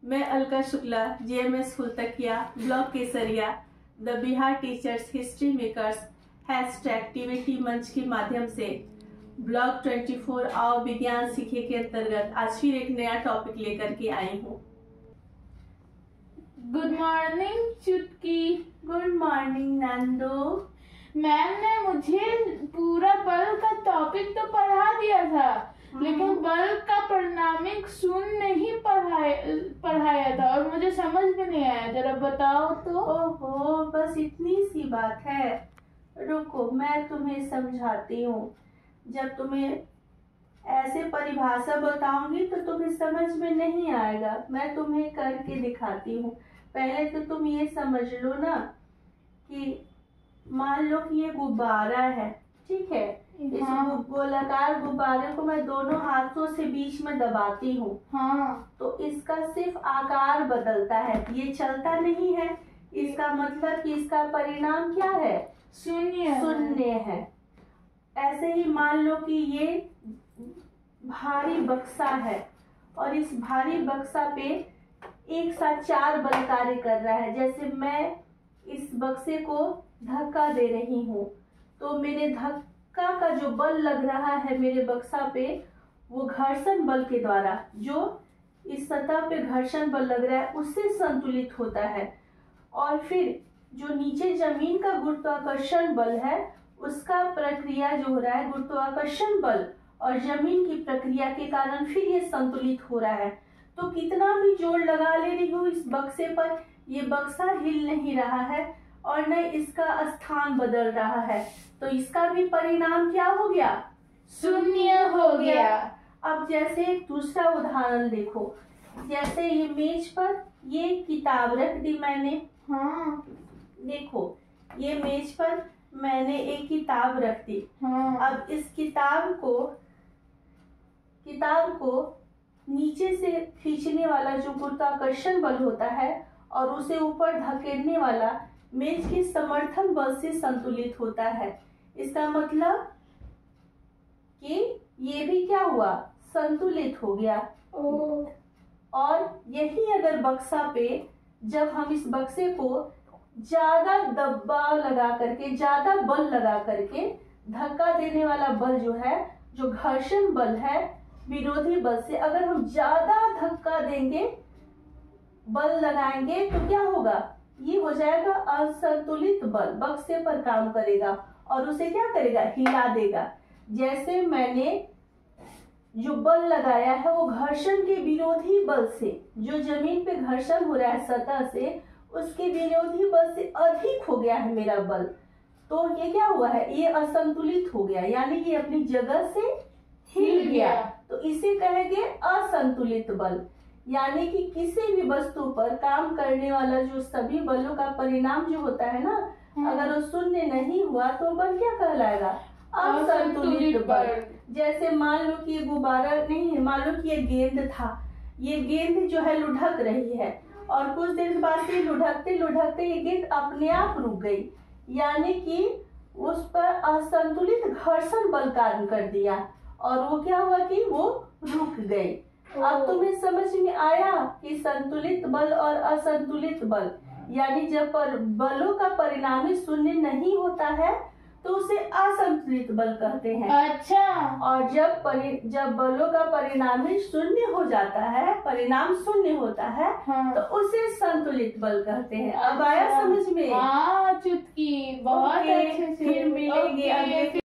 मैं Alka Shukla, JMS Phultakiya, block Kesariya, the Bihar teachers history makers #activity मंच के माध्यम से ब्लॉग 24 आओ विज्ञान सीखे के अंतर्गत आज फिर एक नया टॉपिक लेकर के आई हूँ। Good morning Chutki. Good morning Nando. Ma'am ने मुझे पूरा बल्ब का टॉपिक तो पढ़ा दिया था, लेकिन बल्ब का परिणामिक शून्य नहीं पढ़ाया था और मुझे समझ में नहीं आया। जरा बताओ तो। ओहो, बस इतनी सी बात है। रुको, मैं तुम्हें समझाती हूँ। जब तुम्हें ऐसे परिभाषा बताऊंगी तो तुम्हें समझ में नहीं आएगा। मैं तुम्हें करके दिखाती हूँ। पहले तो तुम ये समझ लो ना कि मान लो कि ये गुब्बारा है, ठीक है। इस गोलाकार गुब्बारे को मैं दोनों हाथों से बीच में दबाती हूँ। तो इसका सिर्फ आकार बदलता है, ये चलता नहीं है। इसका मतलब कि इसका परिणाम क्या है? शून्य है। ऐसे ही मान लो कि ये भारी बक्सा है और इस भारी बक्सा पे एक साथ 4 बल कार्य कर रहा है। जैसे मैं इस बक्से को धक्का दे रही हूँ तो मेरे धक्का का जो बल लग रहा है मेरे बक्सा पे, वो घर्षण बल के द्वारा, जो इस सतह पे घर्षण बल लग रहा है उससे संतुलित होता है। और फिर जो नीचे जमीन का गुरुत्वाकर्षण बल है उसका प्रक्रिया जो हो रहा है गुरुत्वाकर्षण बल और जमीन की प्रक्रिया के कारण फिर ये संतुलित हो रहा है। तो कितना भी जोर लगा ले रही हूँ इस बक्से पर, ये बक्सा हिल नहीं रहा है और न इसका स्थान बदल रहा है। तो इसका भी परिणाम क्या हो गया? शून्य हो गया। अब जैसे एक दूसरा उदाहरण देखो। जैसे ये मेज पर ये किताब रख दी मैंने। देखो, ये मेज पर मैंने एक किताब रख दी। अब इस किताब को नीचे से खींचने वाला जो गुरुत्वाकर्षण बल होता है और उसे ऊपर धकेलने वाला मेज के समर्थन बल से संतुलित होता है। इसका मतलब कि ये भी क्या हुआ? संतुलित हो गया। और यही अगर बक्सा पे जब हम इस बक्से को ज्यादा दबाव लगा करके, ज्यादा बल लगा करके, धक्का देने वाला बल जो है, जो घर्षण बल है विरोधी बल से, अगर हम ज्यादा धक्का देंगे, बल लगाएंगे तो क्या होगा? ये हो जाएगा असंतुलित बल, बक्से पर काम करेगा और उसे क्या करेगा? हिला देगा। जैसे मैंने जो बल लगाया है वो घर्षण के विरोधी बल से, जो जमीन पे घर्षण हो रहा है सतह से, उसके विरोधी बल से अधिक हो गया है मेरा बल। तो ये क्या हुआ है? ये असंतुलित हो गया, यानी ये अपनी जगह से हिल गया। तो इसे कहेंगे असंतुलित बल। यानी कि किसी भी वस्तु पर काम करने वाला जो सभी बलों का परिणाम जो होता है ना, अगर वो शून्य नहीं हुआ तो बल क्या कहलाएगा? असंतुलित बल। जैसे मान लो कि ये गुब्बारा नहीं है, मान लो कि ये गेंद था। ये गेंद जो है लुढ़क रही है और कुछ देर बाद से लुढ़कते लुढ़कते ये गेंद अपने आप रुक गई, यानी कि उस पर असंतुलित घर्षण बल कार्य कर दिया और वो क्या हुआ कि वो रुक गई। अब तुम्हें समझ में आया कि संतुलित बल और असंतुलित बल, यानी जब बलों का परिणामी शून्य नहीं होता है तो उसे असंतुलित बल कहते हैं। अच्छा। और जब बलों का परिणामी शून्य हो जाता है, परिणाम शून्य होता है, तो उसे संतुलित बल कहते हैं। अब आया समझ में? चुटकी बहुत अच्छे से। फिर मिलेंगे अगले